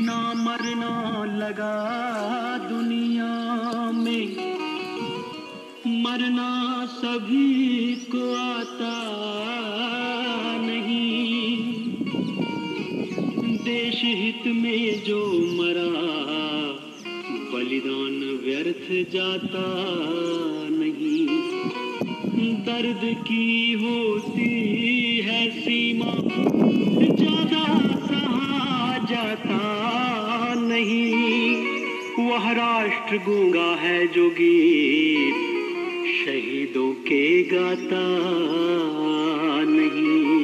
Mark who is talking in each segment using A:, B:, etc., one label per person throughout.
A: जीना मरना लगा दुनिया में, मरना सभी को आता नहीं। देश हित में जो मरा बलिदान व्यर्थ जाता नहीं। दर्द की होती है सीमा, ज्यादा सहा जाता नहीं। वह राष्ट्र गूंगा है जो गीत शहीदों के गाता नहीं।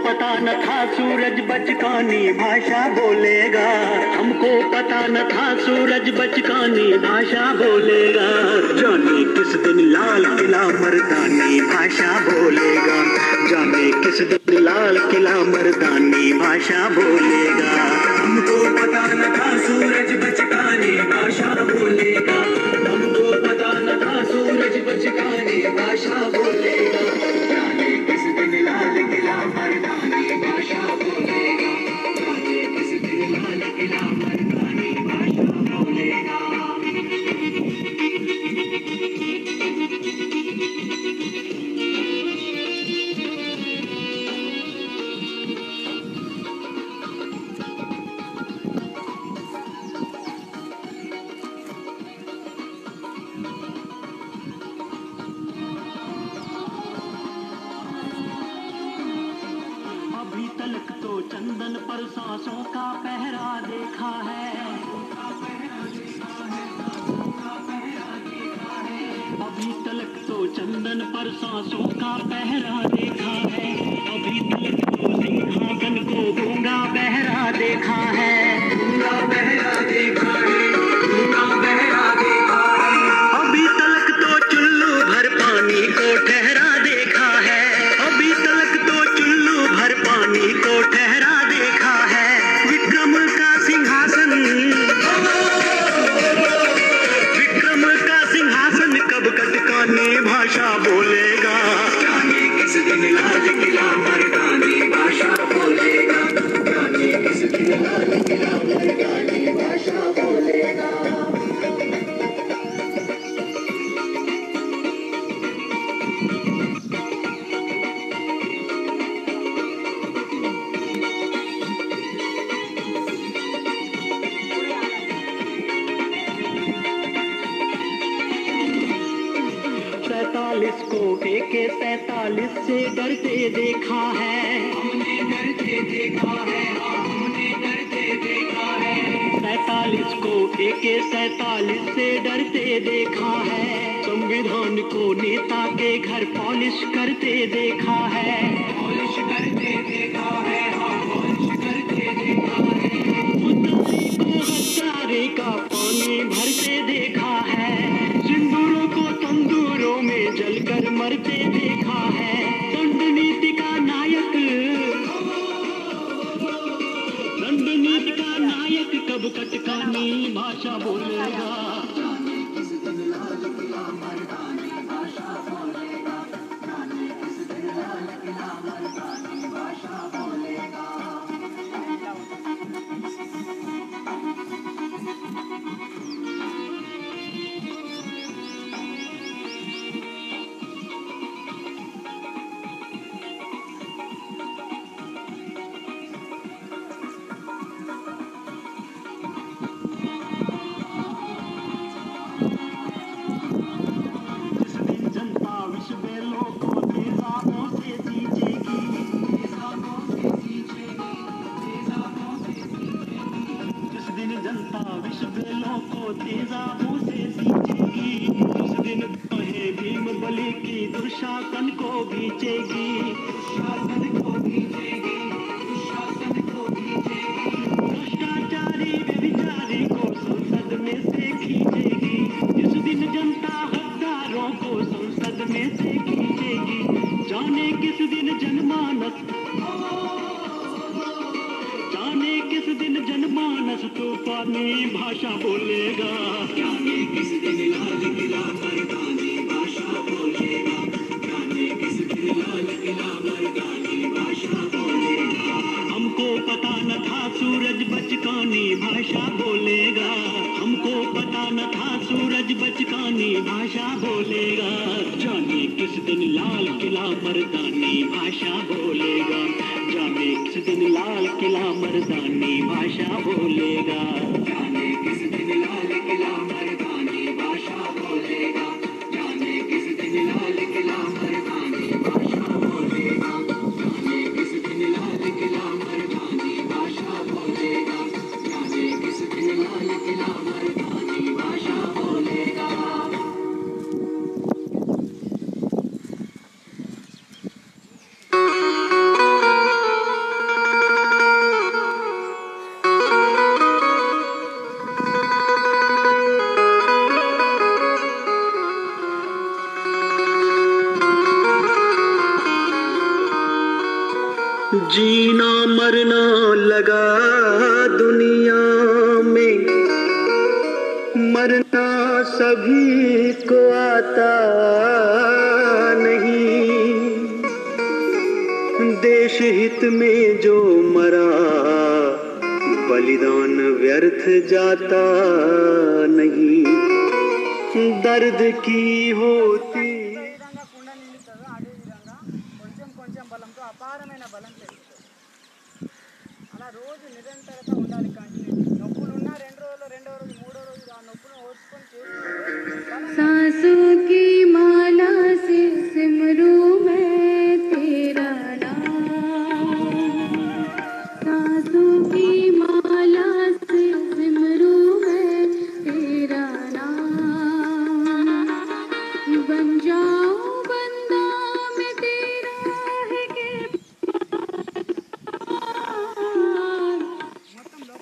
A: पता न था सूरज बचकानी भाषा बोलेगा। हमको पता न था सूरज बचकानी भाषा बोलेगा। जाने किस दिन लाल किला मर्दानी भाषा बोलेगा। जाने किस दिन लाल किला मर्दानी भाषा बोलेगा।
B: हमको पता न था सूरज बचकानी भाषा बोलेगा। हमको पता न था सूरज बचकानी भाषा बोलेगा। जाने किस दिन लाल किला मर्दानी भाषा बोलेगा। जाने किस दिन लाल किला मर्दानी भाषा बोलेगा।
A: चंदन पर सांसों का पहरा देखा है। अभी तलक तो चंदन पर सांसों का पहरा देखा है। अभी तलक तो सिंहासन को गूंगा बहरा देखा है।
B: गूंगा बहरा देखा है। गूंगा बहरा देखा है।
A: अभी तलक तो चुल्लू भर पानी को ठहरा देखा है। अभी तलक तो चुल्लू भर पानी को ठहरा देखा है। विक्रम का सिंहासन, विक्रम का सिंहासन कब कटकानी भाषा बोलेगा।
B: जाने किस दिन लाल किला मर्दानी भाषा बोलेगा। जाने किस दिन लाल किला मर्दानी भाषा बोलेगा।
A: को AK-47 से डरते देखा है।
B: हमने डरते देखा है। हमने डरते देखा है।
A: 47 को AK-47 से डरते देखा है। संविधान को नेता के घर पॉलिश करते देखा है।
B: पॉलिश करते देखा है। पॉलिश करते देखा है।
A: मुद्दे को हत्यारे का पानी भरते देखा है। सिंदूरों को तंदूरों में जलकर मरते देखा है। दंड नीति का नायक, दंड नीति का नायक कब कटकानी भाषा बोलेगा।
B: जाने किस दिन लाल किला मर्दानी भाषा बोलेगा। जाने किस दिन लाल किला मर्दानी भाषा बोलेगा।
A: तेजाबों से सींचेगी। उस दिन कहे भीम बलि की दुशासन को खींचेगी।
B: दुशासन को खींचेगी। दुशासन को खींचेगी।
A: भ्रष्टाचारी व्यभिचारी मानस तूफानी भाषा बोलेगा।
B: जाने किस दिन लाल किला मर्दानी भाषा बोलेगा। जाने किस दिन लाल किला मर्दानी भाषा बोलेगा।
A: हमको पता न था सूरज बचकानी भाषा बोलेगा। हमको पता न था सूरज बचकानी भाषा बोलेगा। जाने किस दिन लाल किला मर्दानी भाषा बोलेगा। जाने किस दिन लाल किला मर्दानी भाषा बोलेगा।
B: जाने किस दिन लाल किला मर्दानी भाषा बोलेगा। जाने किस दिन लाल किला मर्दानी भाषा बोलेगा। जाने किस दिन लाल किला मर्दानी भाषा बोलेगा। जाने किस दिन लाल किला मर्दानी भाषा बोलेगा।
A: जीना मरना लगा दुनिया में, मरना सभी को आता नहीं। देश हित में जो मरा बलिदान व्यर्थ जाता नहीं। दर्द की होती
C: కొంచెం బలంతో అపారమైన బలం పెరుగుతుంది. అలా రోజు నిరంతరత ఉండాలి. కంటిన్యూ నొప్పులు ఉన్నా 2 రోజులు, 2వ రోజు, 3వ రోజు ఆ నొప్పును ఓర్చుకొని చేస్తుంటే सांसों की माला से सिमरू मैं तेरा नाम। सांसों की माला से सिमरू मैं तेरा नाम। बन जाऊं बंदा मैं तेरा है के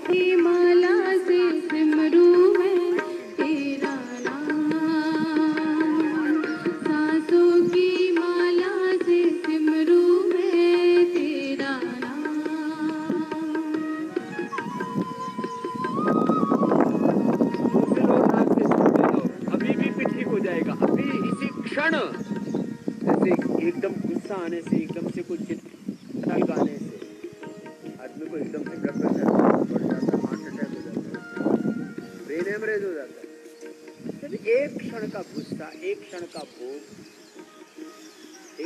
C: की माला से सिमरू मैं तेरा नाम। सांसों की माला से सिमरू मैं तेरा नाम।
D: अभी भी फिर ठीक हो जाएगा। अभी इसी क्षण जैसे एकदम गुस्सा आने से, एकदम से कुछ चिल्लाने गाने से आदमी को एकदम से ब्लड प्रेशर बढ़ जाता है, हार्ट अटैक हो जाता है, ब्रेन हेमरेज हो जाता है। जब एक क्षण का गुस्सा, एक क्षण का भोग,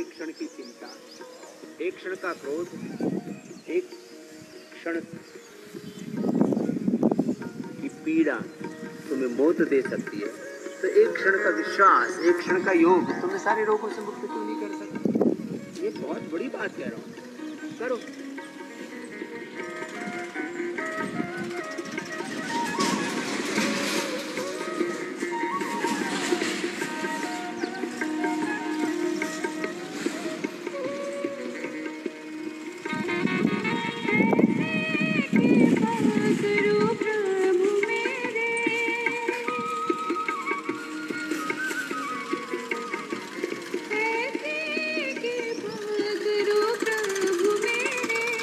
D: एक क्षण की चिंता, एक क्षण का क्रोध, एक क्षण की पीड़ा तुम्हें मौत दे सकती है, तो एक क्षण का विश्वास, एक क्षण का योग तुम्हें सारे रोगों से मुक्त क्यों नहीं कर सकता? ये बहुत बड़ी बात कह रहा हूँ, करो।
C: ऐसे के पास रो प्रभु मेरे।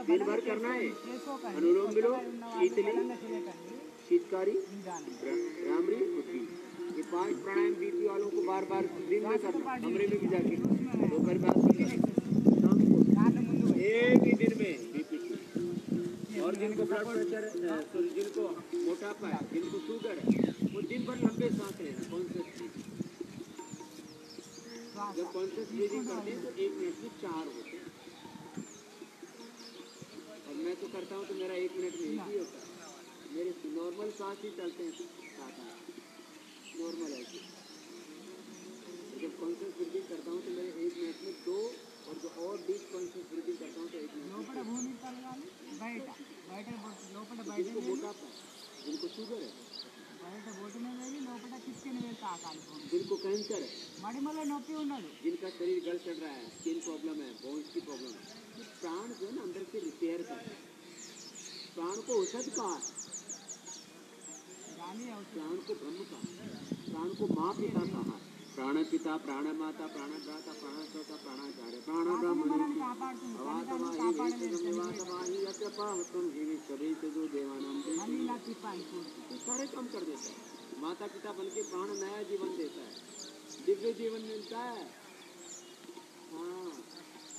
D: दिन भर करना है। अनुलोम विलोम, शीतली, शीतकारी, भ्रामरी, उठी। ये 5 प्राणायाम बीपी वालों को बार बार दिन में करना, कमरे में भी जाके दोपहर में शाम को एक ही दिन में बीपी की। और जिनको ब्लड प्रेशर है, सॉरी जिनको मोटापा है, जिनको शुगर है, वो दिन भर लंबे सांस लेना। कॉन्शियस जब कॉन्शियस ब्रीदिंग करते हैं तो 1 मिनट में 4 होते हैं। और मैं तो करता हूँ तो मेरा 1 मिनट में 1 ही होता है। मेरे नॉर्मल सांस ही चलते हैं 7-8 नॉर्मल है। जब कॉन्शियस ब्रीदिंग करता हूँ तो मेरे 1 मिनट में 2, और जो और डीप कॉन्शियस ब्रीदिंग करता हूँ तो 1 मिनट में 4। जिनको मोटापा है, जिनको शुगर है, जिनको कैंसर है, जिनका शरीर गल चढ़ रहा है, स्किन प्रॉब्लम है, बोन्स की प्रॉब्लम है, तो प्राण जो है ना अंदर से रिपेयर करता है। प्राण को औषध कहा, प्राण को ब्रह्म कहा, प्राण को माँ पिता कहा, प्राण पिता, प्राण माता, प्राण भ्राता, प्राण श्रोता, प्राणाचार्य, प्राण ब्रह्म सारे काम कर देता है। माता पिता बन के प्राण नया जीवन देता है, दिव्य जीवन मिलता है। हाँ,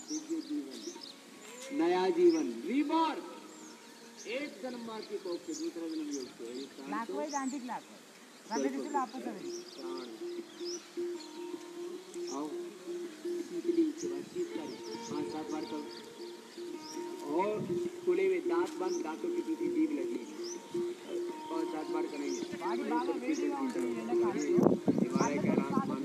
D: दिव्य जीवन, नया जीवन, रीबर्थ। एक जन्म मार की कोख के दूसरा जन्म योग से आओ शीतली के बाद शीतकारी 5-7 बार करो। और खुले हुए दांत बंद, दांतों की पीछे जीभ लगी 5-7 बार करेंगे। हिमालय का रास मान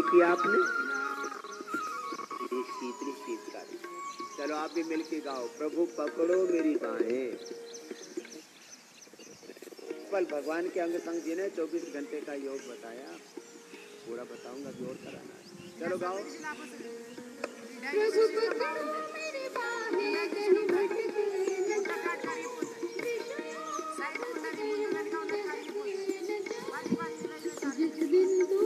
D: किया आपने एक शीतली शीतकारी। चलो आप भी मिलके गाओ, प्रभु पकड़ो मेरी बाहें। कल भगवान के अंग संग जी ने 24 घंटे का योग बताया, पूरा बताऊंगा भी और कराना। चलो गाओ।
C: प्रभु पकड़ो मेरी बाहें, कहीं भटके न जाए। जिस दिन तू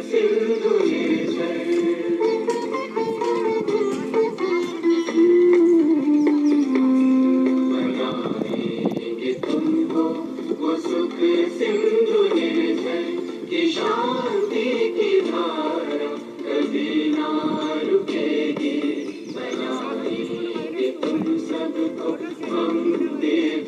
B: सिंधु निर्झर बनाएंगे तुमको वो सुख सिंधु निर्झर की शांति की धारा कभी ना रुकेगी। बनाएंगे तुम सबको हम देव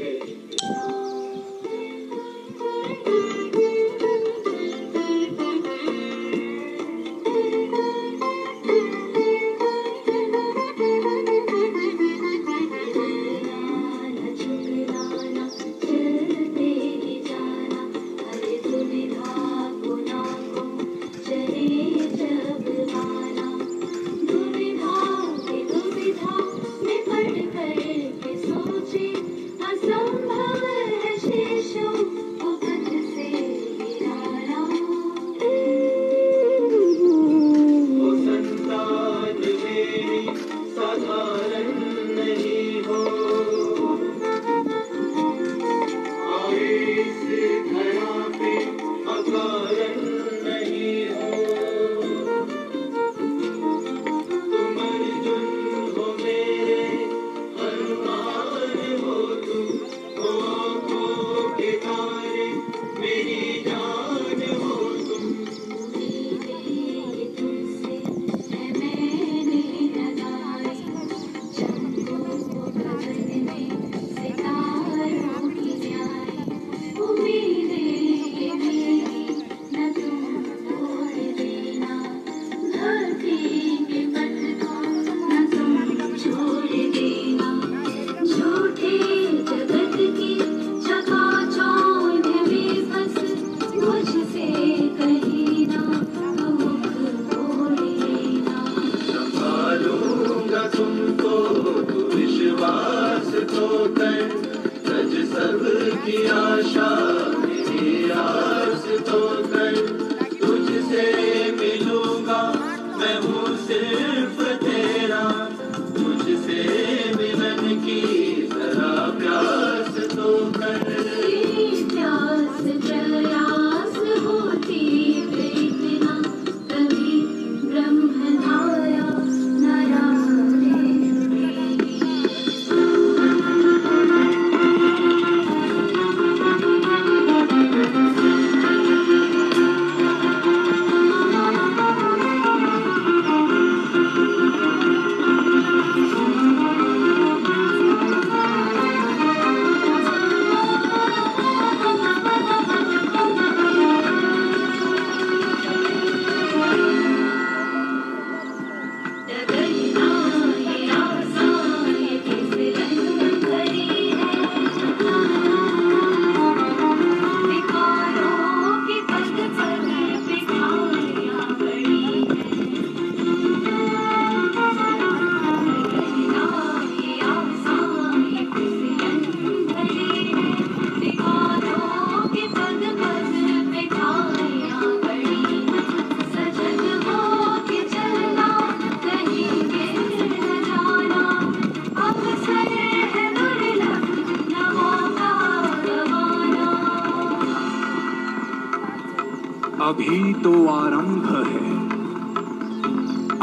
E: अभी तो आरंभ है,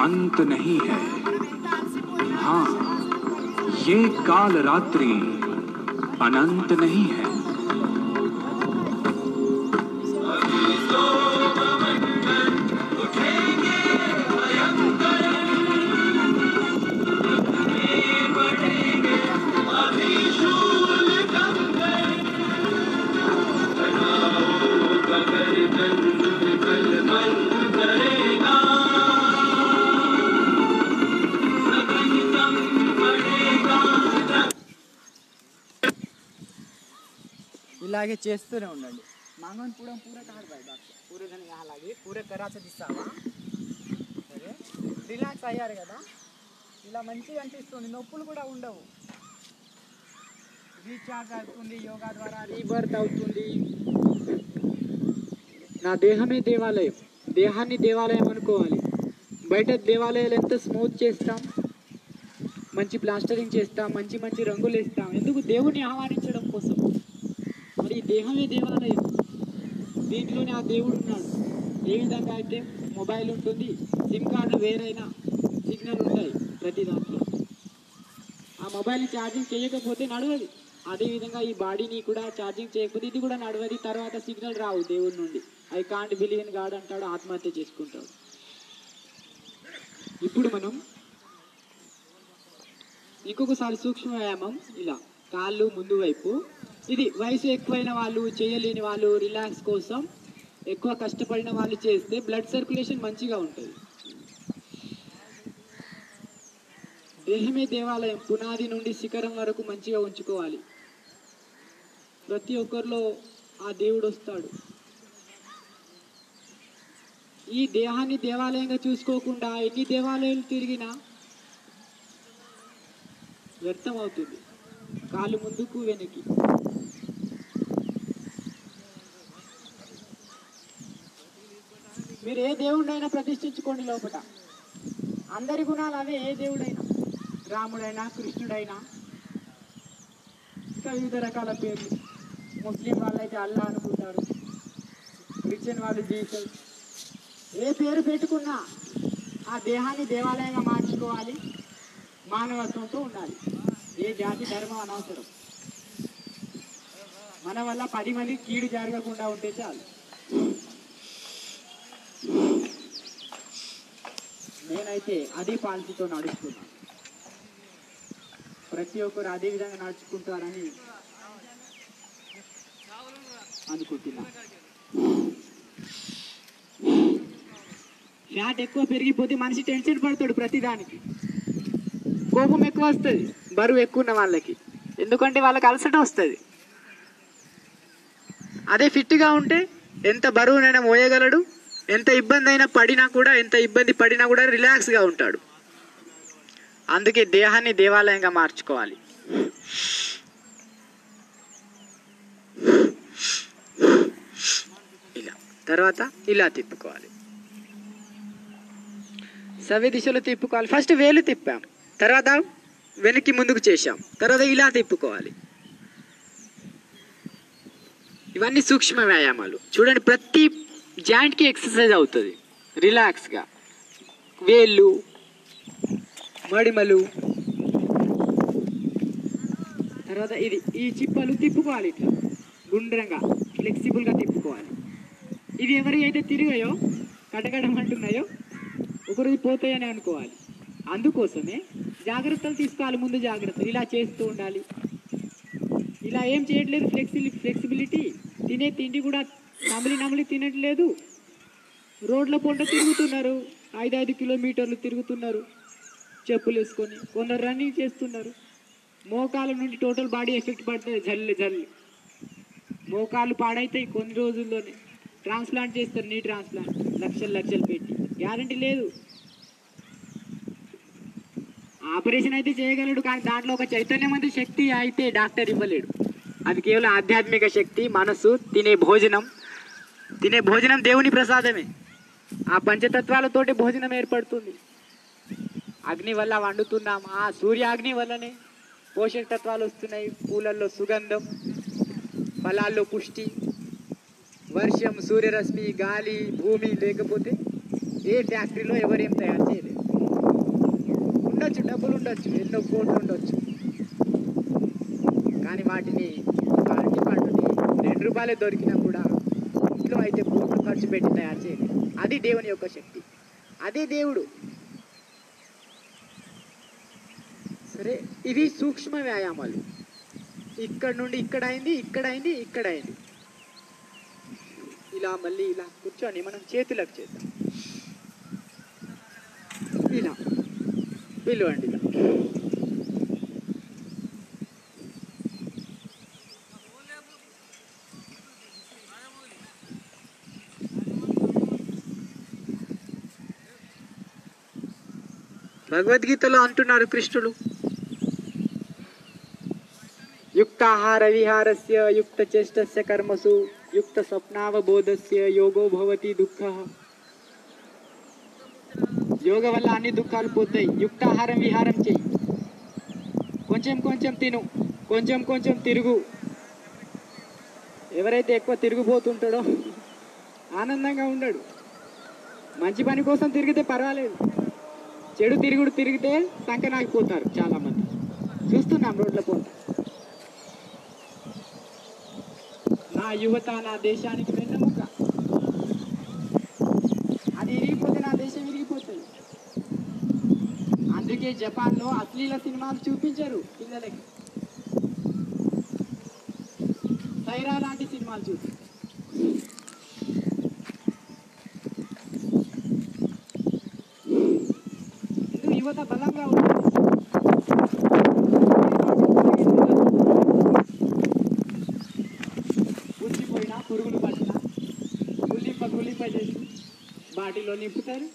E: अंत नहीं है। हाँ, ये काल रात्रि अनंत नहीं है।
F: ఇలాగే చేస్తూనే ఉండండి. మాంగన్ పూరం పూర కాదు బాయ్ డాక్టర్ పూరే కానీ అలాగే పూరే కరాచే తీస్తావా సరే రిలాక్స్ అయ్యారు కదా ఇలా మంచిగా అనిపిస్తుంది నొప్పులు కూడా ఉండవు రీఛార్జ్ అవుతుంది యోగా ద్వారా రీబర్త్ అవుతుంది నా దేహమే దేవాలయం దేహాన్ని దేవాలయం అనుకోవాలి బయట దేవాలయాలు ఎంత స్మూత్ చేస్తాం మంచి ప్లాస్టరింగ్ చేస్తాం మంచి మంచి రంగులు వేస్తాం ఎందుకు దేవుని ఆహ్వానించడం కోసం మరి దేహమే దేవాలయం దీంట్లోనే ఆ దేవుడు ఉన్నాడు ఏ విధంగా అయితే మొబైల్ ఉంటుంది, సిమ్ కార్డు వేరైనా సిగ్నల్ ఉంటాయి ప్రతి దాంట్లో. ఆ మొబైల్ని ఛార్జింగ్ చేయకపోతే నడవదు. అదేవిధంగా ఈ బాడీని కూడా ఛార్జింగ్ చేయకపోతే ఇది కూడా నడవది. తర్వాత సిగ్నల్ రావు దేవుడి నుండి. I can't believe in God అంటాడు, ఆత్మహత్య చేసుకుంటాడు. ఇప్పుడు మనం ఇంకొకసారి సూక్ష్మ వ్యాయామం, ఇలా కాళ్ళు ముందు వైపు. ఇది వయసు ఎక్కువైన వాళ్ళు, చేయలేని వాళ్ళు, రిలాక్స్ కోసం ఎక్కువ కష్టపడిన వాళ్ళు చేస్తే బ్లడ్ సర్క్యులేషన్ మంచిగా ఉంటుంది. దేహమే దేవాలయం, పునాది నుండి శిఖరం వరకు మంచిగా ఉంచుకోవాలి. ప్రతి ఒక్కరిలో ఆ దేవుడు వస్తాడు. ఈ దేహాన్ని దేవాలయంగా చూసుకోకుండా ఎన్ని దేవాలయాలు తిరిగినా వ్యర్థం అవుతుంది. కాళ్ళు ముందుకు వెనక్కి. మీరు ఏ దేవుడైనా ప్రతిష్ఠించుకోండి లోపల. అందరి గుణాలు అవే. ఏ దేవుడైనా, రాముడైనా కృష్ణుడైనా, ఇంకా వివిధ రకాల పేర్లు. ముస్లిం వాళ్ళైతే అల్లా అనుకుంటారు, క్రిస్టియన్ వాళ్ళు జీసస్. ఏ పేరు పెట్టుకున్నా ఆ దేహాన్ని దేవాలయంగా మార్చుకోవాలి. మానవత్వంతో ఉండాలి. ఏ జాతి ధర్మం అనవసరం. మన వల్ల 10 మంది కీడు జరగకుండా ఉంటే చాలు. నేనైతే అదే పాలసీతో నడుస్తున్నాను. ప్రతి ఒక్కరు అదే విధంగా నడుచుకుంటారని అనుకుంటున్నా. ఫ్యాట్ ఎక్కువ పెరిగిపోతే మనిషి టెన్షన్ పడతాడు ప్రతిదానికి. కోపం ఎక్కువ వస్తుంది బరువు ఎక్కువ ఉన్న వాళ్ళకి, ఎందుకంటే వాళ్ళకి అలసట వస్తుంది. అదే ఫిట్గా ఉంటే ఎంత బరువునైనా మోయగలడు. ఎంత ఇబ్బంది అయినా పడినా కూడా, ఎంత ఇబ్బంది పడినా కూడా రిలాక్స్గా ఉంటాడు. అందుకే దేహాన్ని దేవాలయంగా మార్చుకోవాలి. ఇలా తర్వాత ఇలా తిప్పుకోవాలి. సవ్య దిశలో తిప్పుకోవాలి. ఫస్ట్ వేలు తిప్పాం, తర్వాత వెనక్కి ముందుకు చేశాం, తర్వాత ఇలా తిప్పుకోవాలి. ఇవన్నీ సూక్ష్మ వ్యాయామాలు. చూడండి, ప్రతి జాయింట్కి ఎక్సర్సైజ్ అవుతుంది రిలాక్స్గా. వేళ్ళు, మడిమలు, తర్వాత ఇది ఈ చిప్పలు తిప్పుకోవాలి. ఇట్లా గుండ్రంగా ఫ్లెక్సిబుల్గా తిప్పుకోవాలి. ఇవి ఎవరి అయితే తిరిగాయో, కటకడమంటున్నాయో ఒకరోజు పోతాయని అనుకోవాలి. అందుకోసమే జాగ్రత్తలు తీసుకోవాలి. ముందు జాగ్రత్తలు ఇలా చేస్తూ ఉండాలి. ఇలా ఏం చేయట్లేదు, ఫ్లెక్సిబిలిటీ. తినే తిండి కూడా నమిలి తినట్లేదు. రోడ్ల పొంట తిరుగుతున్నారు, 5 కిలోమీటర్లు తిరుగుతున్నారు చెప్పులు వేసుకొని. కొందరు రన్నింగ్ చేస్తున్నారు. మోకాల నుండి టోటల్ బాడీ ఎఫెక్ట్ పడుతుంది. జల్లు మోకాలు పాడైతాయి కొన్ని రోజుల్లోనే. ట్రాన్స్ప్లాంట్ చేస్తారు, నీ ట్రాన్స్ప్లాంట్ లక్షలు పెట్టి. గ్యారంటీ లేదు. ఆపరేషన్ అయితే చేయగలడు, కానీ దాంట్లో ఒక చైతన్యవంత శక్తి అయితే డాక్టర్ ఇవ్వలేడు. అది కేవలం ఆధ్యాత్మిక శక్తి, మనసు, తినే భోజనం దేవుని ప్రసాదమే. ఆ పంచతత్వాలతోటి భోజనం ఏర్పడుతుంది. అగ్ని వల్ల వండుతున్నాం. ఆ సూర్యాగ్ని వల్లనే పోషక తత్వాలు వస్తున్నాయి. పూలల్లో సుగంధం, ఫలాల్లో పుష్టి, వర్షం, సూర్యరశ్మి, గాలి, భూమి లేకపోతే ఏ ఫ్యాక్టరీలో ఎవరేం తయారు చేయలేదు. ఉండొచ్చు, డబ్బులు ఉండొచ్చు, ఎన్నో కోట్లు ఉండొచ్చు, కానీ వాటిని అరటి పండుని 2 రూపాయలే దొరికినా కూడా ఇంట్లో అయితే కోట్లు ఖర్చు పెట్టి తయారు చేయలేదు. అది దేవుని యొక్క శక్తి, అదే దేవుడు. సరే, ఇవి సూక్ష్మ వ్యాయామాలు. ఇక్కడ నుండి ఇక్కడ అయింది. ఇలా మళ్ళీ ఇలా కూర్చొని మనం చేతులకు చేద్దాం. ఇలా పిలవండి. ఇలా భగవద్గీతలో అంటున్నారు కృష్ణుడు, యుక్తాహార విహారస్య యుక్త చేష్టస్య కర్మసు యుక్త స్వప్నావబోధస్య యోగో భవతి దుఃఖః. యోగ వల్ల అన్ని దుఃఖాలు పోతాయి. యుక్తాహారం విహారం చెయ్యి. కొంచెం తిను, కొంచెం తిరుగు. ఎవరైతే ఎక్కువ తిరుగుపోతుంటాడో ఆనందంగా ఉండడు. మంచి పని కోసం తిరిగితే పర్వాలేదు, చెడు తిరిగితే సంకనాగిపోతారు చాలామంది. చూస్తున్నాం రోడ్ల పూట. నా యువత నా దేశానికి వెన్నెముక, అది విరిగిపోతే నా దేశం విరిగిపోతుంది. అందుకే జపాన్లో అశ్లీల సినిమాలు చూపించరు పిల్లలకి, సైరా లాంటి సినిమాలు చూసి. ఎందుకు యువత బలంగా ఉంటుంది. పుచ్చిపోయినా పురుగులు పట్టినా గుల్లింప చేసి బాటిలో నింపుతారు,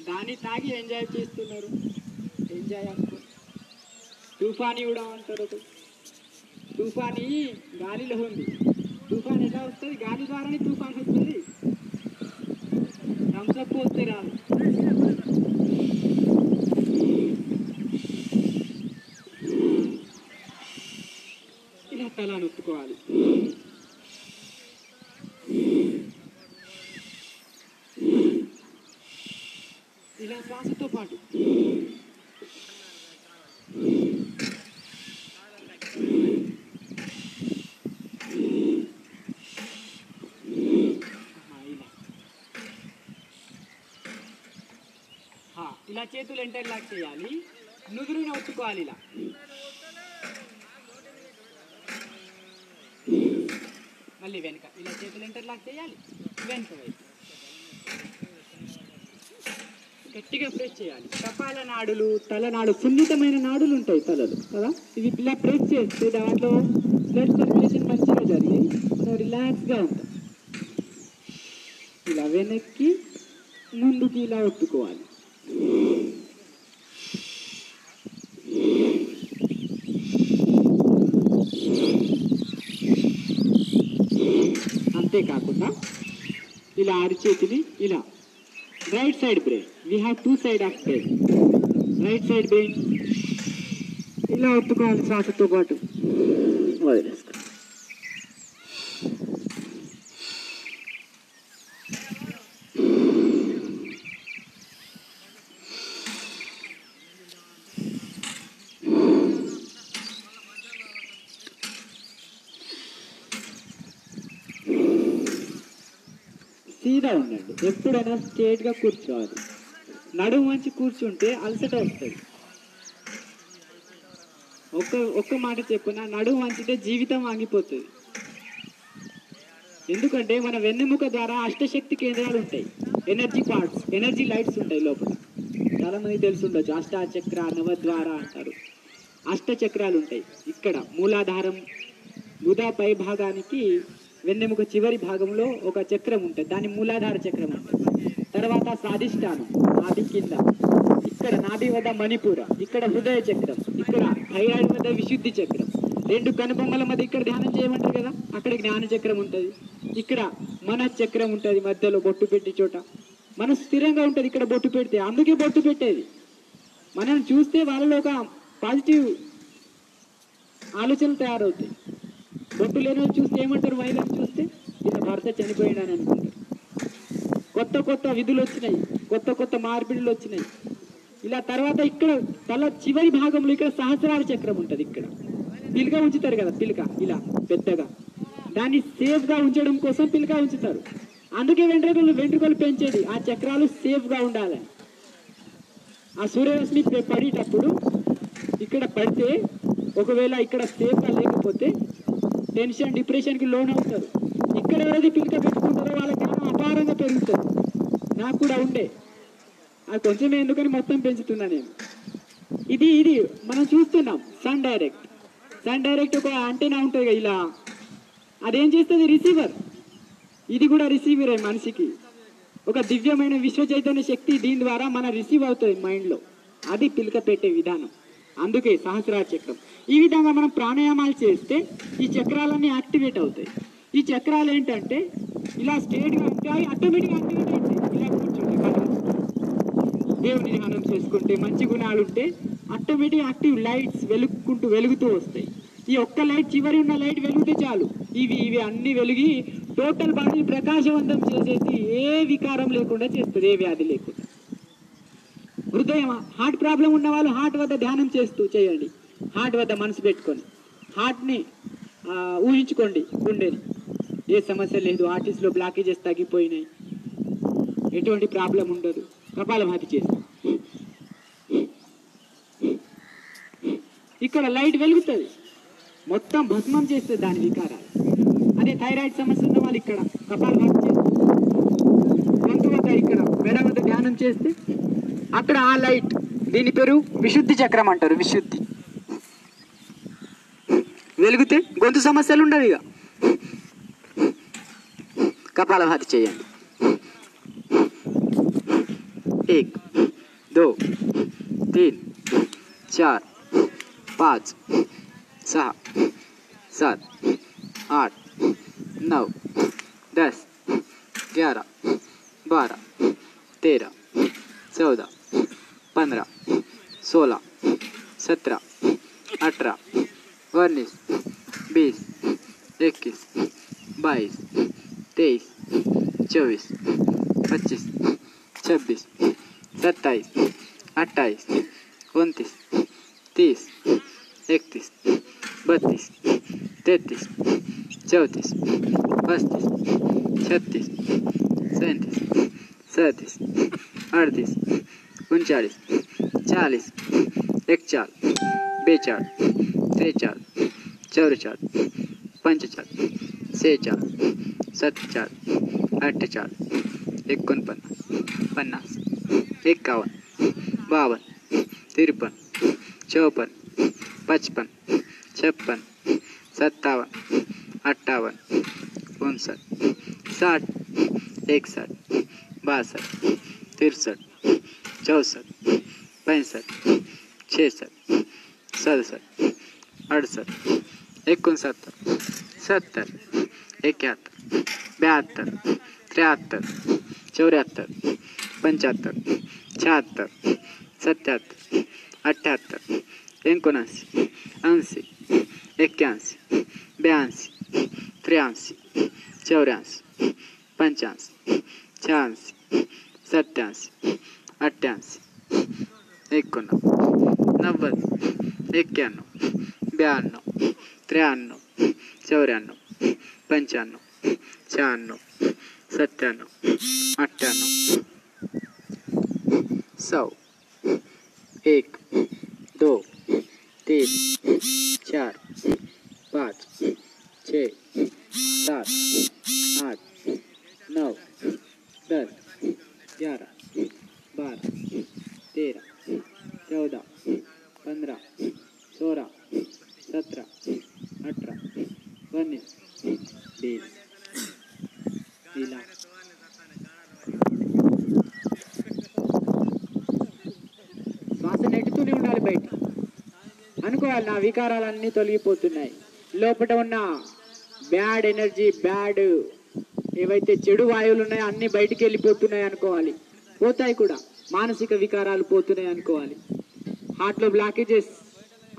F: దాన్ని తాగి ఎంజాయ్ చేస్తున్నారు. ఎంజాయ్ అనుకో. తుఫాని కూడా అంటారు. తుఫాని గాలిలో ఉంది. తుఫాన్ ఎలా వస్తుంది? గాలి ద్వారానే తుఫాన్ వస్తుంది. థమ్స్అప్ వస్తే రాదు. ఇలా తల నొత్తుకోవాలి. ఇలా శ్వాసతో పాటు ఇలా చేతులు ఎంటర్లాక్ చేయాలి. నుదురుని ఒత్తుకోవాలి. ఇలా మళ్ళీ వెనుక ఇలా చేతులు ఎంటర్లాక్ చేయాలి. వెనుక వైపు గట్టిగా ప్రెస్ చేయాలి. కపాల నాడులు, తలనాడు, సున్నితమైన నాడులు ఉంటాయి తలలు కదా. ఇవి ఇలా ప్రెస్ చేస్తే దాంట్లో బ్లడ్ సర్క్యులేషన్ మంచిగా జరిగి మనం రిలాక్స్గా ఉంటాం. ఇలా వెనక్కి ముందుకి ఇలా ఒత్తుకోవాలి. అంతేకాకుండా ఇలా అరిచేతిని ఇలా right side brain, we have 2 side of brain. Right side brain ఇలా ఒత్తుకోవాలి శ్వాసతో పాటు. వదిలేస్తాం. సీదా ఉండండి. ఎప్పుడైనా స్ట్రేట్గా కూర్చోవాలి. నడుము వంచి కూర్చుంటే అలసట వస్తుంది. ఒక్క మాట చెప్పున, నడుము వంచితే జీవితం ఆగిపోతుంది. ఎందుకంటే మన వెన్నెముక ద్వారా అష్టశక్తి కేంద్రాలు ఉంటాయి. ఎనర్జీ పార్ట్స్, ఎనర్జీ లైట్స్ ఉంటాయి లోపల. చాలామంది తెలుసుండొచ్చు. అష్టాచక్ర, నవద్వార అంటారు. అష్టచక్రాలు ఉంటాయి. ఇక్కడ మూలాధారం, బుధ పై భాగానికి వెన్నెముక చివరి భాగంలో ఒక చక్రం ఉంటుంది. దాని మూలాధార చక్రం ఉంటుంది. తర్వాత స్వాధిష్టానం, నాభి కింద, ఇక్కడ నాభి వద్ద మణిపూర, ఇక్కడ హృదయ చక్రం, ఇక్కడ థైరాయిడ్ వద్ద విశుద్ధి చక్రం, 2 కనుబొమ్మల మధ్య ఇక్కడ ధ్యానం చేయమంటారు కదా, అక్కడ జ్ఞాన చక్రం ఉంటుంది. ఇక్కడ మన చక్రం ఉంటుంది మధ్యలో బొట్టు పెట్టి చోట. మనసు స్థిరంగా ఉంటుంది ఇక్కడ బొట్టు పెడితే. అందుకే బొట్టు పెట్టేది. మనం చూస్తే వాళ్ళలో ఒక పాజిటివ్ ఆలోచనలు తయారవుతాయి. బొట్టు లేని వాళ్ళు చూస్తే ఏమంటారు? మహిళలు చూస్తే ఇలా భర్త చనిపోయాడని అనుకుంటారు. కొత్త విధులు వచ్చినాయి, కొత్త మార్పిడులు వచ్చినాయి. ఇలా తర్వాత ఇక్కడ తల చివరి భాగంలో ఇక్కడ సహస్రార చక్రం ఉంటుంది. ఇక్కడ పిలక ఉంచుతారు కదా, పిలక ఇలా పెద్దగా, దాన్ని సేఫ్గా ఉంచడం కోసం పిలక ఉంచుతారు. అందుకే వెంట్రుకలు పెంచేది ఆ చక్రాలు సేఫ్గా ఉండాలని. ఆ సూర్యరశ్మి పడేటప్పుడు ఇక్కడ పడితే ఒకవేళ ఇక్కడ సేఫ్గా లేకపోతే టెన్షన్, డిప్రెషన్కి లోన్ అవుతారు. ఇక్కడ ఎవరైతే పిలక పెట్టుకుంటారో వాళ్ళ జ్ఞానం అపారంగా పెరుగుతుంది. నాకు కూడా ఉండే, అది కొంచెమే ఎందుకని మొత్తం పెంచుతున్నా నేను. ఇది మనం చూస్తున్నాం. సన్ డైరెక్ట్ ఒక యాంటెనా ఉంటుంది ఇలా, అదేం చేస్తుంది? రిసీవర్. ఇది కూడా రిసీవరే మనిషికి. ఒక దివ్యమైన విశ్వ చైతన్య శక్తి దీని ద్వారా మన రిసీవ్ అవుతుంది మైండ్లో. అది పిలక పెట్టే విధానం. అందుకే సహస్రార చక్రం. ఈ విధంగా మనం ప్రాణాయామాలు చేస్తే ఈ చక్రాలన్నీ యాక్టివేట్ అవుతాయి. ఈ చక్రాలు ఏంటంటే ఇలా స్ట్రేట్గా ఉంటాయి, ఆటోమేటిక్గా యాక్టివేట్ అవుతాయి. ఇలా కూర్చుంటే దేవుని ధ్యానం చేసుకుంటే మంచి గుణాలు ఉంటే ఆటోమేటిక్ యాక్టివ్ లైట్స్ వెలుగుతూ వస్తాయి. ఈ ఒక్క లైట్, చివరి ఉన్న లైట్ వెలిగితే చాలు, ఇవి అన్ని వెలిగి టోటల్ బాడీ ప్రకాశవంతం చేసేసి ఏ వికారం లేకుండా చేస్తుంది, ఏ వ్యాధి లేకుండా. హృదయం హార్ట్ ప్రాబ్లం ఉన్న వాళ్ళు హార్ట్ వద్ద ధ్యానం చేస్తూ చేయండి. హార్ట్ వద్ద మనసు పెట్టుకొని హార్ట్ని ఊహించుకోండి, గుండెని. ఏ సమస్య లేదు, ఆర్టిస్ట్లో బ్లాకేజెస్ తగ్గిపోయినాయి, ఎటువంటి ప్రాబ్లం ఉండదు. కపాలభాతి చేస్తాం. ఇక్కడ లైట్ వెలుగుతుంది, మొత్తం భస్మం చేస్తుంది దాని వికారాలు. అదే థైరాయిడ్ సమస్య ఉన్న వాళ్ళు ఇక్కడ కపాలభాతి చేస్తారు. గొంతు వద్ద ఇక్కడ మెడ వద్ద ధ్యానం చేస్తే అక్కడ ఆ లైట్, దీని పేరు విశుద్ధి చక్రం అంటారు. విశుద్ధి వెలిగితే గొంతు సమస్యలు ఉండవు. ఇక కపాలభాతి చేయండి. 1 2 3 4 5 6 7 8 9 10 11 12 13 14 15 16 17 18 19 20 21 22 23 24 25 26 27 28 29 30 31 32 33 34 35 36 37 37 38 39 40 41 42 43 44 45 46 47 48 49 50 51 52 53 54 55 56 57 58 59 60 61 62 63 64 65 66 67 68 69 70 71 72 73 74 75 76 77 78 79 80 81 82 83 84 85 86 87 88 91 90 91 92 93 94 95 96 97 98 100 1 2 3 4 5 6 7 8 9 10 11 12 13 14 15 16 17 18 19 20 ఇలా శ్వాస నెట్టుతూనే ఉండాలి. బయట అనుకోవాలి నా వికారాలన్నీ తొలగిపోతున్నాయి, లోపల ఉన్న బ్యాడ్ ఎనర్జీ, బ్యాడ్ ఏవైతే చెడు వాయువులు ఉన్నాయో అన్నీ బయటికి వెళ్ళిపోతున్నాయి అనుకోవాలి. పోతాయి కూడా. మానసిక వికారాలు పోతున్నాయి అనుకోవాలి. హార్ట్లో బ్లాకేజెస్,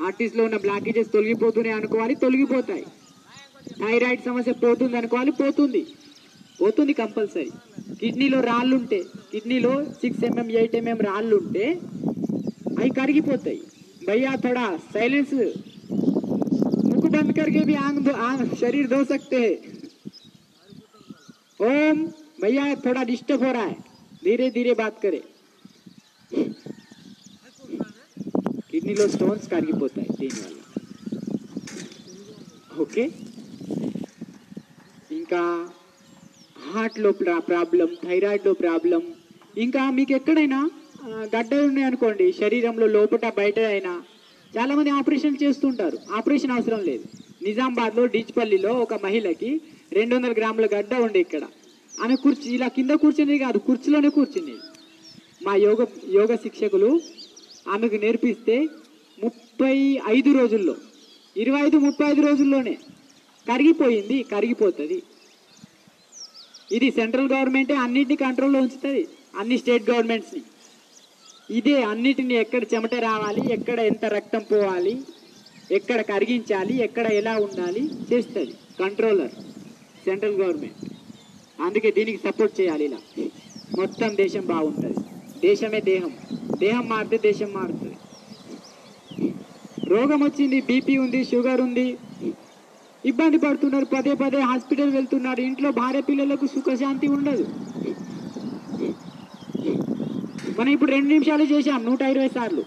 F: ఆర్టిస్ట్లో ఉన్న బ్లాకేజెస్ తొలగిపోతున్నాయి అనుకోవాలి, తొలగిపోతాయి. థైరాయిడ్ సమస్య పోతుంది అనుకోవాలి, పోతుంది, పోతుంది కంపల్సరీ. కిడ్నీలో రాళ్ళుంటే, కిడ్నీలో 6 mm 8 mm రాళ్ళుంటే అవి కరిగిపోతాయి. भैया थोड़ा साइलेंस, मुख बंद करके भी आंख शरीर धो सकते हैं. ओम भैया थोड़ा डिस्टर्ब हो रहा है, धीरे धीरे बात करें. కిడ్నీలో స్టోన్స్ కరిగిపోతాయి దీనివల్ల. ఓకే, ఇంకా హార్ట్లో ప్రాబ్లం, థైరాయిడ్లో ప్రాబ్లం, ఇంకా మీకు ఎక్కడైనా గడ్డలు ఉన్నాయనుకోండి శరీరంలో లోపల బయట అయినా, చాలామంది ఆపరేషన్ చేస్తుంటారు. ఆపరేషన్ అవసరం లేదు. నిజామాబాద్లో డిచ్పల్లిలో ఒక మహిళకి 200 గ్రాముల గడ్డ ఉండే. ఇక్కడ ఆమె కుర్చీ ఇలా కింద కూర్చునేది కాదు, కుర్చీలోనే కూర్చునేది. మా యోగ శిక్షకులు ఆమెకు నేర్పిస్తే 35 రోజుల్లో, 25-35 రోజుల్లోనే కరిగిపోయింది. కరిగిపోతుంది. ఇది సెంట్రల్ గవర్నమెంటే అన్నింటినీ కంట్రోల్లో ఉంచుతుంది, అన్ని స్టేట్ గవర్నమెంట్స్ని. ఇదే అన్నిటిని ఎక్కడ చెమట రావాలి, ఎక్కడ ఎంత రక్తం పోవాలి, ఎక్కడ కరిగించాలి, ఎక్కడ ఎలా ఉండాలి చేస్తుంది కంట్రోలర్ సెంట్రల్ గవర్నమెంట్. అందుకే దీనికి సపోర్ట్ చేయాలి. ఇలా మొత్తం దేశం బాగుంటుంది. దేశమే దేహం, దేహం మారితే దేశం మారుతుంది. రోగం వచ్చింది, బీపీ ఉంది, షుగర్ ఉంది, ఇబ్బంది పడుతున్నారు, పదే పదే హాస్పిటల్ వెళ్తున్నారు, ఇంట్లో భార్య పిల్లలకు సుఖశాంతి ఉండదు. మనం ఇప్పుడు 2 నిమిషాలు చేశాం 120 సార్లు.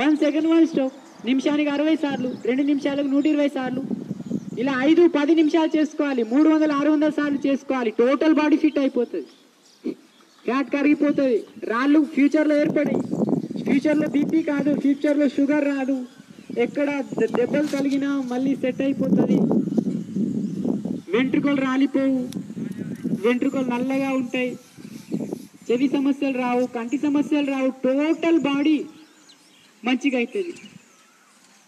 F: 1 సెకండ్ 1 స్టోక్, నిమిషానికి 60 సార్లు, 2 నిమిషాలకు 120 సార్లు, ఇలా 5-10 నిమిషాలు చేసుకోవాలి. 300-600 సార్లు చేసుకోవాలి. టోటల్ బాడీ ఫిట్ అయిపోతుంది, ఫ్యాట్ కరిగిపోతుంది, రాళ్ళు ఫ్యూచర్లో ఏర్పడాయి. ఫ్యూచర్లో బీపీ కాదు, ఫ్యూచర్లో షుగర్ రాదు, ఎక్కడ దెబ్బలు కలిగినా మళ్ళీ సెట్ అయిపోతుంది. వెంట్రుకలు రాలిపోవు, వెంట్రుకలు నల్లగా ఉంటాయి, చెవి సమస్యలు రావు, కంటి సమస్యలు రావు, టోటల్ బాడీ మంచిగా అవుతుంది.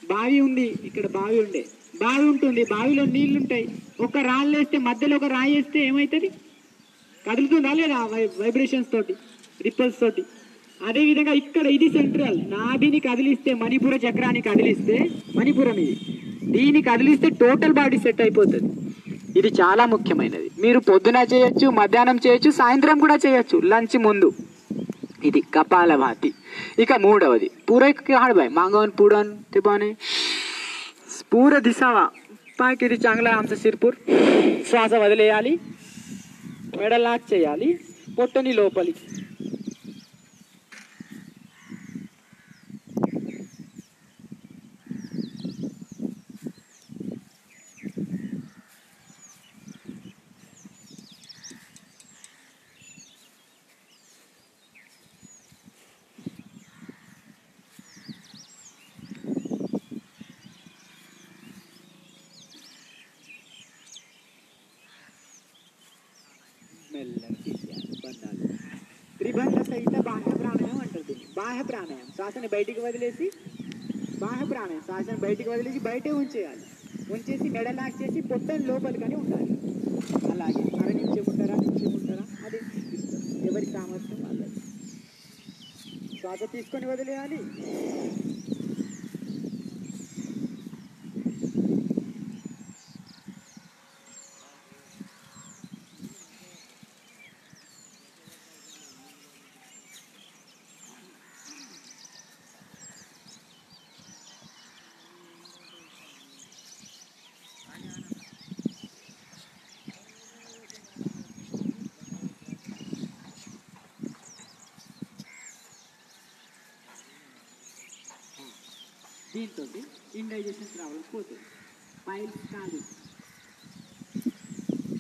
F: బావి ఉంది, ఇక్కడ బావి ఉండే, బావి ఉంటుంది, బావిలో నీళ్లు ఉంటాయి. ఒక రాళ్ళు వేస్తే, మధ్యలో ఒక రాయి వేస్తే ఏమవుతుంది? కదులుతుందా లేదా? వైబ్రేషన్స్ తోటి, రిపల్స్ తోటి. అదేవిధంగా ఇక్కడ ఇది సెంట్రల్, నాభిని కదిలిస్తే, మణిపుర చక్రాన్ని కదిలిస్తే, మణిపురం ఇది, దీన్ని కదిలిస్తే టోటల్ బాడీ సెట్ అయిపోతుంది. ఇది చాలా ముఖ్యమైనది. మీరు పొద్దున చేయొచ్చు, మధ్యాహ్నం చేయొచ్చు, సాయంత్రం కూడా చేయొచ్చు, లంచ్ ముందు. ఇది కపాలభాతి. ఇక 3వది పూరైకి हाडबाय मागून पुढून ते पाने पूर दिसावा पाय किती चांगला आमचं शिरपूर. శ్వాస వదిలేయాలి, మెడ లాక్ చేయాలి, పొట్టని లోపలి. త్రిబంధ సహిత బాహ్య ప్రాణాయామం అంటారు దీన్ని. బాహ్య ప్రాణాయామం, శ్వాసని బయటికి వదిలేసి, బాహ్య ప్రాణాయామం శ్వాసని బయటికి వదిలేసి బయటే ఉంచేయాలి. ఉంచేసి మెడ లాక్ చేసి పొట్టని లోపలికని ఉండాలి. అలాగే 1/2 నిమిషం ఉంటారా, నిమిషం ఉంటారా, అది ఎవరి సామర్థ్యం వాళ్ళది. శ్వాస తీసుకొని వదిలేయాలి. దీంతో ఇండైజెషన్ ప్రాబ్లం పోతుంది. పైల్స్ కాదు,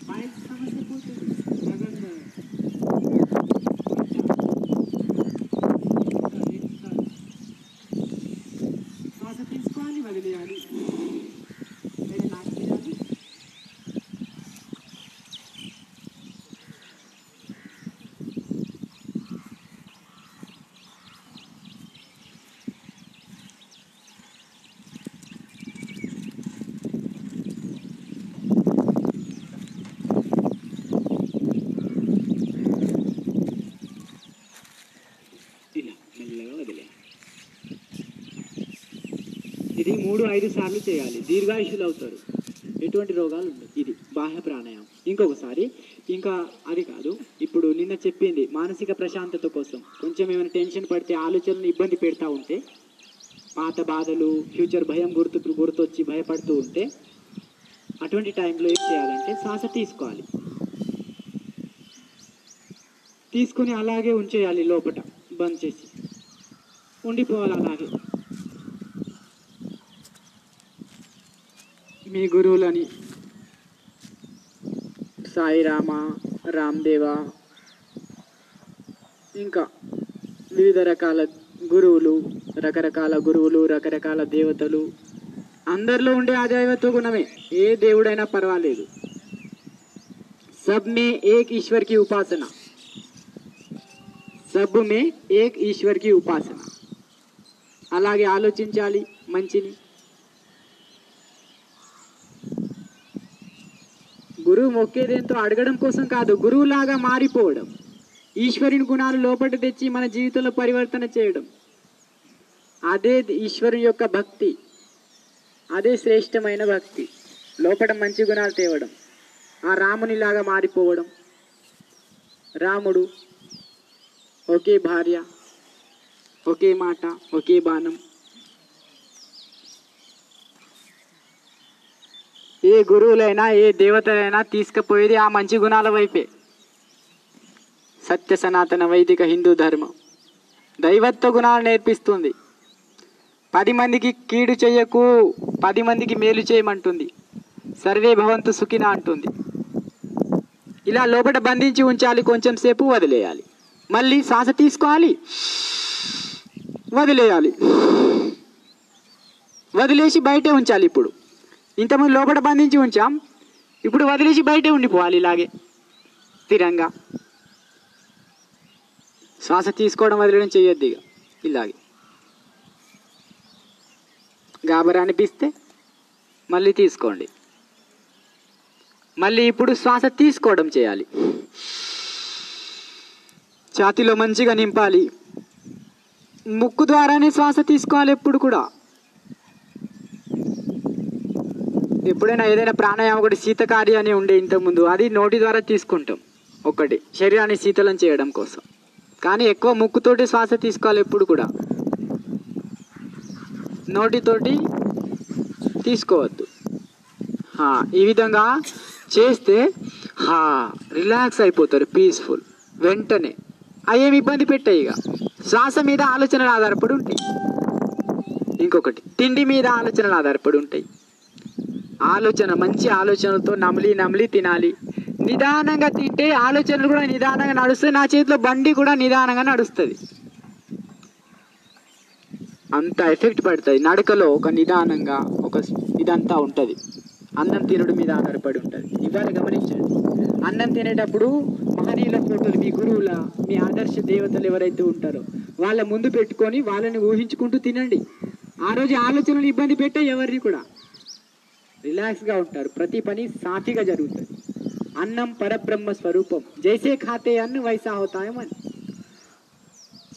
F: పైల్స్ సమస్య పోతుంది. శ్వాస తీసుకోవాలి, వదిలేయాలి, నాకు చేయాలి. ఇది 3-5 సార్లు చేయాలి. దీర్ఘాయుషులు అవుతారు, ఎటువంటి రోగాలు ఉండవు. ఇది బాహ్య ప్రాణాయామం. ఇంకొకసారి, ఇంకా అది కాదు, ఇప్పుడు నిన్న చెప్పింది మానసిక ప్రశాంతత కోసం. కొంచెం ఏమైనా టెన్షన్ పడితే, ఆలోచనలు ఇబ్బంది పెడతా ఉంటే, పాత బాధలు, ఫ్యూచర్ భయం గుర్తొచ్చి భయపడుతూ ఉంటే, అటువంటి టైంలో ఏం చేయాలంటే శ్వాస తీసుకోవాలి, తీసుకుని అలాగే ఉంచేయాలి, లోపల బంద్ చేసి ఉండిపోవాలి. అలాగే మీ గురువులని సాయిరామ, రామ్దేవ, ఇంకా వివిధ రకాల గురువులు, రకరకాల గురువులు, రకరకాల దేవతలు, అందరిలో ఉండే ఆ దైవత్వ గుణమే. ఏ దేవుడైనా పర్వాలేదు. सब में एक ईश्वर की उपासना, सब में एक ईश्वर की उपासना. అలాగే ఆలోచించాలి మంచిని. గురువు మొక్కేదేంతో అడగడం కోసం కాదు, గురువులాగా మారిపోవడం, ఈశ్వరుని గుణాలు లోపల తెచ్చి మన జీవితంలో పరివర్తన చేయడం, అదే ఈశ్వరుని యొక్క భక్తి, అదే శ్రేష్టమైన భక్తి. లోపల మంచి గుణాలు తేవడం, ఆ రామునిలాగా మారిపోవడం. రాముడు ఒకే భార్య, ఒకే మాట, ఒకే బాణం. ఏ గురువులైనా ఏ దేవతలైనా తీసుకుపోయేది ఆ మంచి గుణాల వైపే. సత్య సనాతన వైదిక హిందూ ధర్మం దైవత్వ గుణాలు నేర్పిస్తుంది. 10 మందికి కీడు చెయ్యకు, 10 మందికి మేలు చేయమంటుంది. సర్వే భవంతు సుఖిన అంటుంది. ఇలా లోపల బంధించి ఉంచాలి, కొంచెం సేపు వదిలేయాలి, మళ్ళీ శ్వాస తీసుకోవాలి, వదిలేయాలి, వదిలేసి బయటే ఉంచాలి. ఇప్పుడు ఇంతకుముందు లోపల బంధించి ఉంచాం, ఇప్పుడు వదిలేసి బయటే ఉండిపోవాలి. ఇలాగే స్థిరంగా శ్వాస తీసుకోవడం వదిలేయడం చేయొద్దు. ఇక ఇలాగే గాబరా అనిపిస్తే మళ్ళీ తీసుకోండి. మళ్ళీ ఇప్పుడు శ్వాస తీసుకోవడం చేయాలి. ఛాతీలో మంచిగా నింపాలి. ముక్కు ద్వారానే శ్వాస తీసుకోవాలి ఎప్పుడు కూడా. ఎప్పుడైనా ఏదైనా ప్రాణాయామం ఒకటి శీతకారి అని ఉండే ఇంతకుముందు, అది నోటి ద్వారా తీసుకుంటాం ఒకటి, శరీరాన్ని శీతలం చేయడం కోసం. కానీ ఎక్కువ ముక్కుతోటి శ్వాస తీసుకోవాలి ఎప్పుడు కూడా, నోటితోటి తీసుకోవద్దు. ఈ విధంగా చేస్తే రిలాక్స్ అయిపోతారు, పీస్ఫుల్. వెంటనే అవేమి ఇబ్బంది పెట్టాయి. ఇక శ్వాస మీద ఆలోచనలు ఆధారపడి ఉంటాయి. ఇంకొకటి తిండి మీద ఆలోచనలు ఆధారపడి ఉంటాయి. ఆలోచన మంచి ఆలోచనలతో నమిలి తినాలి. నిదానంగా తింటే ఆలోచనలు కూడా నిదానంగా నడుస్తాయి. నా చేతిలో బండి కూడా నిదానంగా నడుస్తుంది. అంత ఎఫెక్ట్ పడుతుంది నడకలో. ఒక నిదానంగా ఒక ఇదంతా ఉంటుంది. అన్నం తినడం మీద ఆధారపడి ఉంటుంది. ఇవాళ గమనించండి, అన్నం తినేటప్పుడు మహనీయుల ఫోటోలు, మీ గురువుల, మీ ఆదర్శ దేవతలు ఎవరైతే ఉంటారో వాళ్ళ ముందు పెట్టుకొని వాళ్ళని ఊహించుకుంటూ తినండి. ఆ రోజు ఆలోచనలు ఇబ్బంది పెట్టే ఎవరిని కూడా. రిలాక్స్గా ఉంటారు. ప్రతి పని సాఫీగా జరుగుతుంది. అన్నం పరబ్రహ్మ స్వరూపం. జైసే ఖాతే అన్న వైసా హోతాయం అని.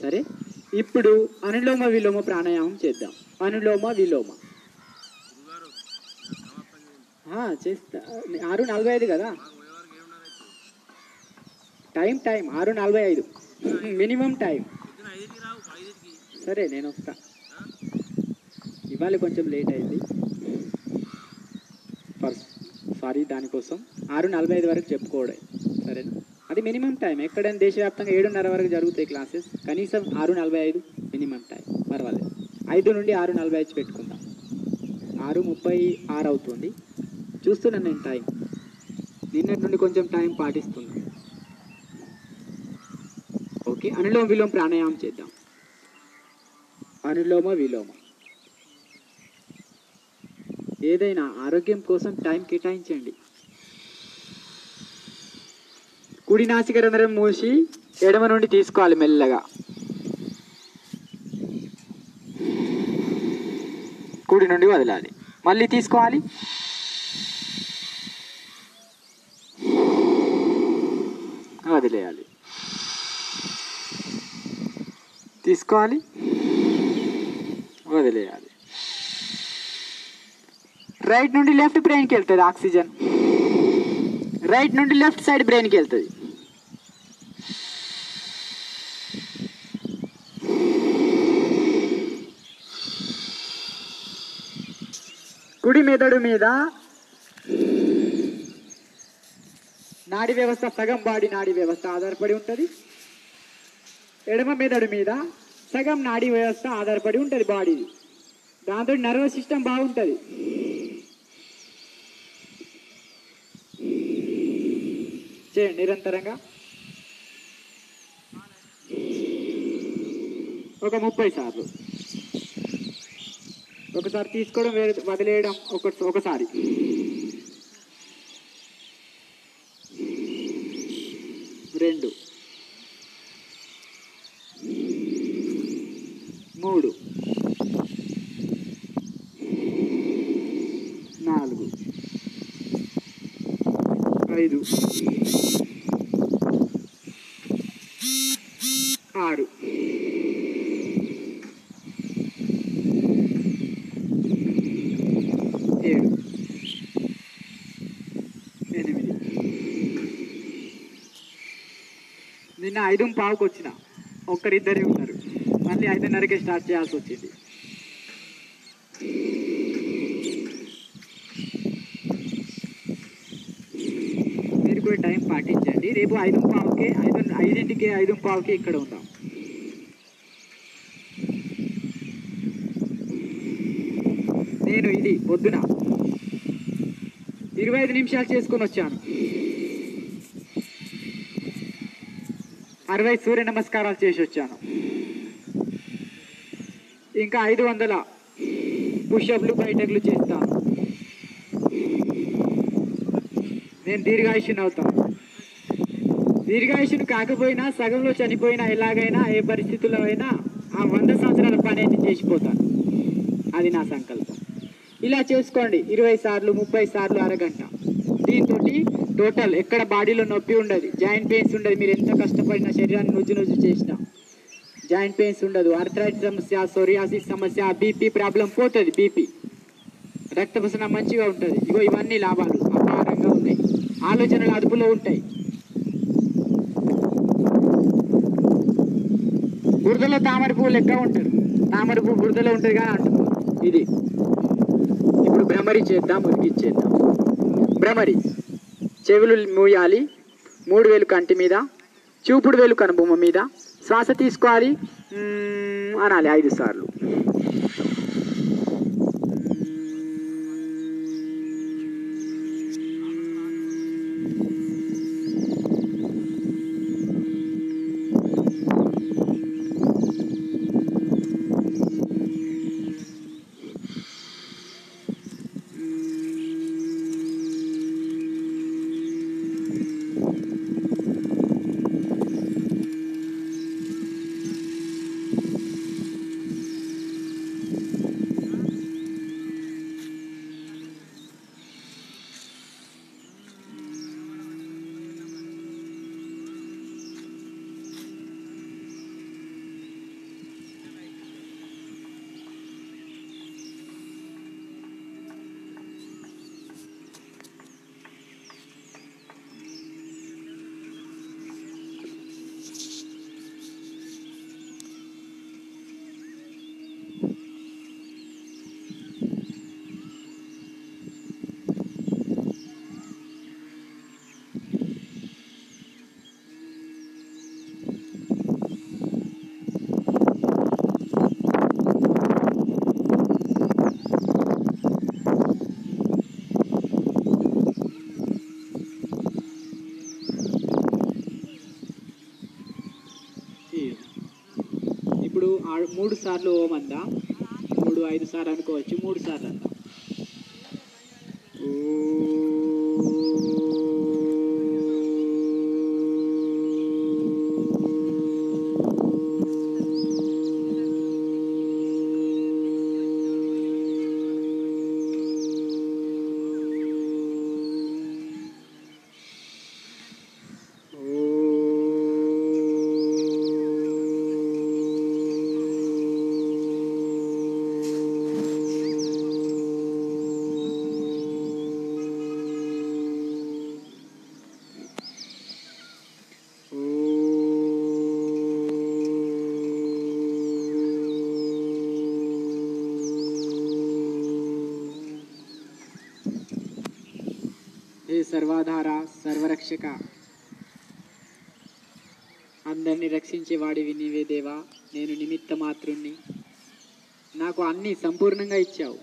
F: సరే, ఇప్పుడు అనులోమ విలోమ ప్రాణాయామం చేద్దాం. అనులోమ విలోమ చేస్తా. 6:45 కదా టైం. 6:45 minimum time. సరే నేను వస్తా. ఇవాళ కొంచెం లేట్ అయింది, సారీ. దానికోసం 6:45 వరకు చెప్పుకోవడం. సరేనా? అది మినిమం టైం. ఎక్కడైనా దేశవ్యాప్తంగా 7:30 వరకు జరుగుతాయి క్లాసెస్. కనీసం 6:45 మినిమం టైం. పర్వాలేదు. 5 నుండి 6:45 పెట్టుకుందాం. 6:36 అవుతుంది. చూస్తున్నాను నేను టైం. నిన్నటి నుండి కొంచెం టైం పాటిస్తున్నాను. ఓకే, అనులోమ విలోమ ప్రాణాయామం చేద్దాం. అనులోమ విలోమ. ఏదైనా ఆరోగ్యం కోసం టైం కేటాయించండి. కుడి నాసిక రంధ్రం మూసి ఎడమ నుండి తీసుకోవాలి మెల్లగా. కుడి నుండి వదలాలి, మళ్ళీ తీసుకోవాలి, వదిలేయాలి, తీసుకోవాలి, వదిలేయాలి. రైట్ నుండి లెఫ్ట్ బ్రెయిన్కి వెళ్తుంది ఆక్సిజన్. రైట్ నుండి లెఫ్ట్ సైడ్ బ్రెయిన్కి వెళ్తుంది. కుడి మెదడు మీద నాడీ వ్యవస్థ, సగం బాడీ నాడీ వ్యవస్థ ఆధారపడి ఉంటుంది. ఎడమ మెదడు మీద సగం నాడీ వ్యవస్థ ఆధారపడి ఉంటుంది బాడీది. దాంతో నర్వస్ సిస్టమ్ బాగుంటుంది. చేయండి నిరంతరంగా ఒక 30 సార్లు. ఒకసారి తీసుకోవడం, వదిలేయడం ఒకసారి. 2 3 4 5 6 7 8 నిన్న 5:15కి వచ్చిన, ఒక్కరిద్దరే ఉన్నారు. మళ్ళీ 5:30కే స్టార్ట్ చేయాల్సి వచ్చింది. మీరు కూడా టైం పాటించండి. రేపు 5:15కి 5:05కి ఇక్కడ ఉందాం. నేను ఇది పొద్దున 25 నిమిషాలు చేసుకొని వచ్చాను. 60 సూర్య నమస్కారాలు చేసి వచ్చాను. ఇంకా 500 పుషప్లు బయటకులు చేస్తాను. నేను దీర్ఘాయుష్యుని అవుతాను. దీర్ఘాయుష్యుని కాకపోయినా, సగంలో చనిపోయినా, ఎలాగైనా ఏ పరిస్థితుల్లో అయినా ఆ 100 సంవత్సరాల పని అయితే చేసిపోతాను. అది నా సంకల్పం. ఇలా చేసుకోండి 20 సార్లు, 30 సార్లు, అరగంట. దీంతో టోటల్ ఎక్కడ బాడీలో నొప్పి ఉండదు, జాయింట్ పెయిన్స్ ఉండదు. మీరు ఎంత కష్టపడినా, శరీరాన్ని నుజ్జు చేసినా జాయింట్ పెయిన్స్ ఉండదు. ఆర్థరైటిస్ సమస్య, సోరియాసిస్ సమస్య, బీపీ ప్రాబ్లం పోతుంది. బీపీ, రక్త ప్రసరణ మంచిగా ఉంటుంది. ఇగో ఇవన్నీ లాభాలు అపారంగా ఉన్నాయి. ఆలోచనలు అదుపులో ఉంటాయి. బురదలో తామర పువ్వు లెక్క ఉంటారు. తామర పువ్వు బురదలో ఉంటుంది కానీ అంటున్నారు. ఇది ఇప్పుడు భ్రమరి చేద్దాం, ఉరికిచ్చేద్దాం. భ్రమరి చెవులు మూయాలి, 3 వేలు కంటి మీద, చూపుడు వేలు కనుబొమ్మ మీద, శ్వాస తీసుకోవాలి, అనాలి 5 సార్లు. ఇప్పుడు 3 సార్లు ఓం అందా, 3-5 సార్లు అనుకోవచ్చు. 3 సార్లు అందా. హే సర్వాధార, సర్వరక్షక, అందరినీ రక్షించేవాడివి నీవే దేవా. నేను నిమిత్త మాత్రుణ్ణి. నాకు అన్నీ సంపూర్ణంగా ఇచ్చావు.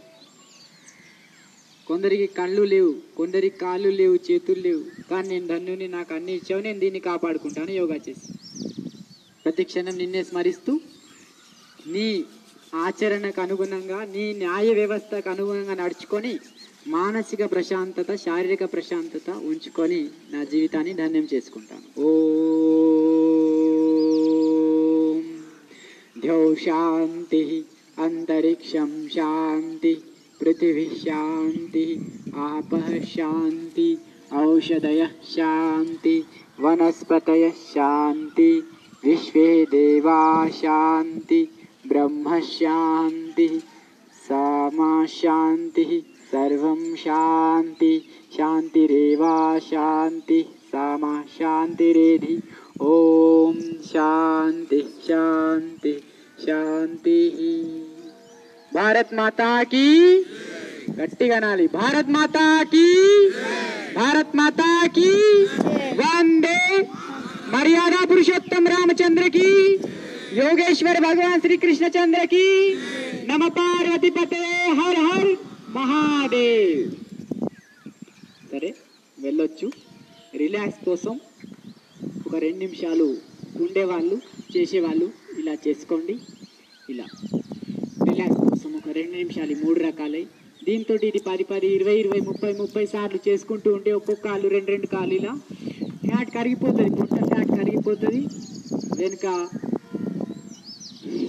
F: కొందరికి కళ్ళు లేవు, కొందరికి కాళ్ళు లేవు, చేతులు లేవు, కానీ నేను ధన్యుని. నాకు అన్నీ ఇచ్చావు. నేను దీన్ని కాపాడుకుంటాను యోగా చేసి. ప్రతి క్షణం నిన్నే స్మరిస్తూ, నీ ఆచరణకు అనుగుణంగా, నీ న్యాయ వ్యవస్థకు అనుగుణంగా నడుచుకొని మానసిక ప్రశాంతత, శారీరక ప్రశాంతత ఉంచుకొని నా జీవితాన్ని ధన్యం చేసుకుంటాను. ఓం ద్యౌ శాంతి, అంతరిక్షం శాంతి, పృథివీ శాంతి, ఆపః శాంతి, ఔషధయః శాంతి, వనస్పతయః శాంతి, విశ్వే దేవా శాంతి, బ్రహ్మ శాంతి, సమా శాంతి, सर्वं शांति शांतिरेवा शांति, सामा शांतिरेधि। ఓం శాంతి శాంతి శాంతి. భారత్ మాతా కీ, గట్టిగా నాలి, భారత్ మాతా కీ, భారత్ మాతా కీ. వందే మర్యాద పురుషోత్తम रामचंद्र की, योगेश्वर भगवान श्री कृष्णचंद्र की, नम पार्वती पते हर हर महादेव. సరే వెళ్ళొచ్చు. రిలాక్స్ కోసం ఒక 2 నిమిషాలు ఉండేవాళ్ళు చేసేవాళ్ళు ఇలా చేసుకోండి. ఇలా రిలాక్స్ కోసం ఒక 2 నిమిషాలు 3 రకాలై దీంతో ఇది 10 10 20 20 30 సార్లు చేసుకుంటూ ఉంటే ఒక్కొక్క కాళ్ళు 2 కాళ్ళు ఇలా ఫ్యాట్ కరిగిపోతుంది, పొట్ట ఫ్యాట్ కరిగిపోతుంది, వెనుక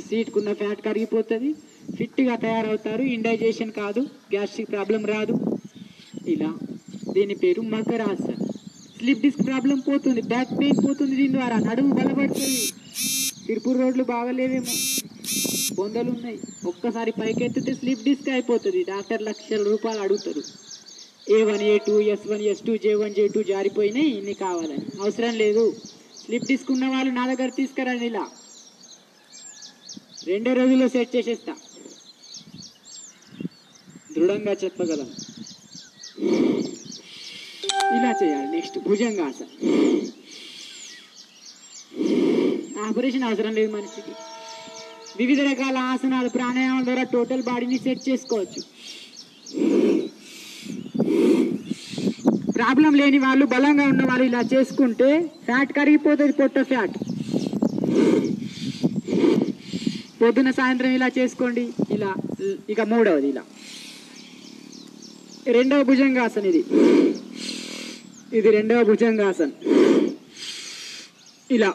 F: సీట్కున్న ఫ్యాట్ కరిగిపోతుంది, ఫిట్గా తయారవుతారు, ఇండైజేషన్ కాదు, గ్యాస్ట్రిక్ ప్రాబ్లం రాదు. ఇలా దీని పేరు మకరాసన్. స్లిప్ డిస్క్ ప్రాబ్లం పోతుంది, బ్యాక్ పెయిన్ పోతుంది, దీని ద్వారా నడుము బలపడుతుంది. తిరుపూర్ రోడ్లు బాగలేవేమో, బొందలు ఉన్నాయి, ఒక్కసారి పైకెత్తితే స్లిప్ డిస్క్ అయిపోతుంది. డాక్టర్ లక్షల రూపాయలు అడుగుతారు. A1 A2 S1 S2 J1 J2 జారిపోయినాయి, ఇన్ని కావాలని అవసరం లేదు. స్లిప్ డిస్క్ ఉన్న వాళ్ళు నా దగ్గర తీసుకురండి, ఇలా 2 రోజుల్లో సెట్ చేసేస్తా, దృఢంగా చెప్పగలం. ఇలా చేయాలి. నెక్స్ట్ భుజంగాసన. ఆపరేషన్ అవసరం లేదు మనిషికి. వివిధ రకాల ఆసనాలు ప్రాణాయామం ద్వారా టోటల్ బాడీని సెట్ చేసుకోవచ్చు. ప్రాబ్లం లేని వాళ్ళు, బలంగా ఉన్న వాళ్ళు ఇలా చేసుకుంటే ఫ్యాట్ కరిగిపోతుంది, పొట్ట ఫ్యాట్. పొద్దున సాయంత్రం ఇలా చేసుకోండి. ఇలా ఇక 3వది ఇలా 2వ భుజంగాసన. ఇది 2వ భుజంగాసన. ఇలా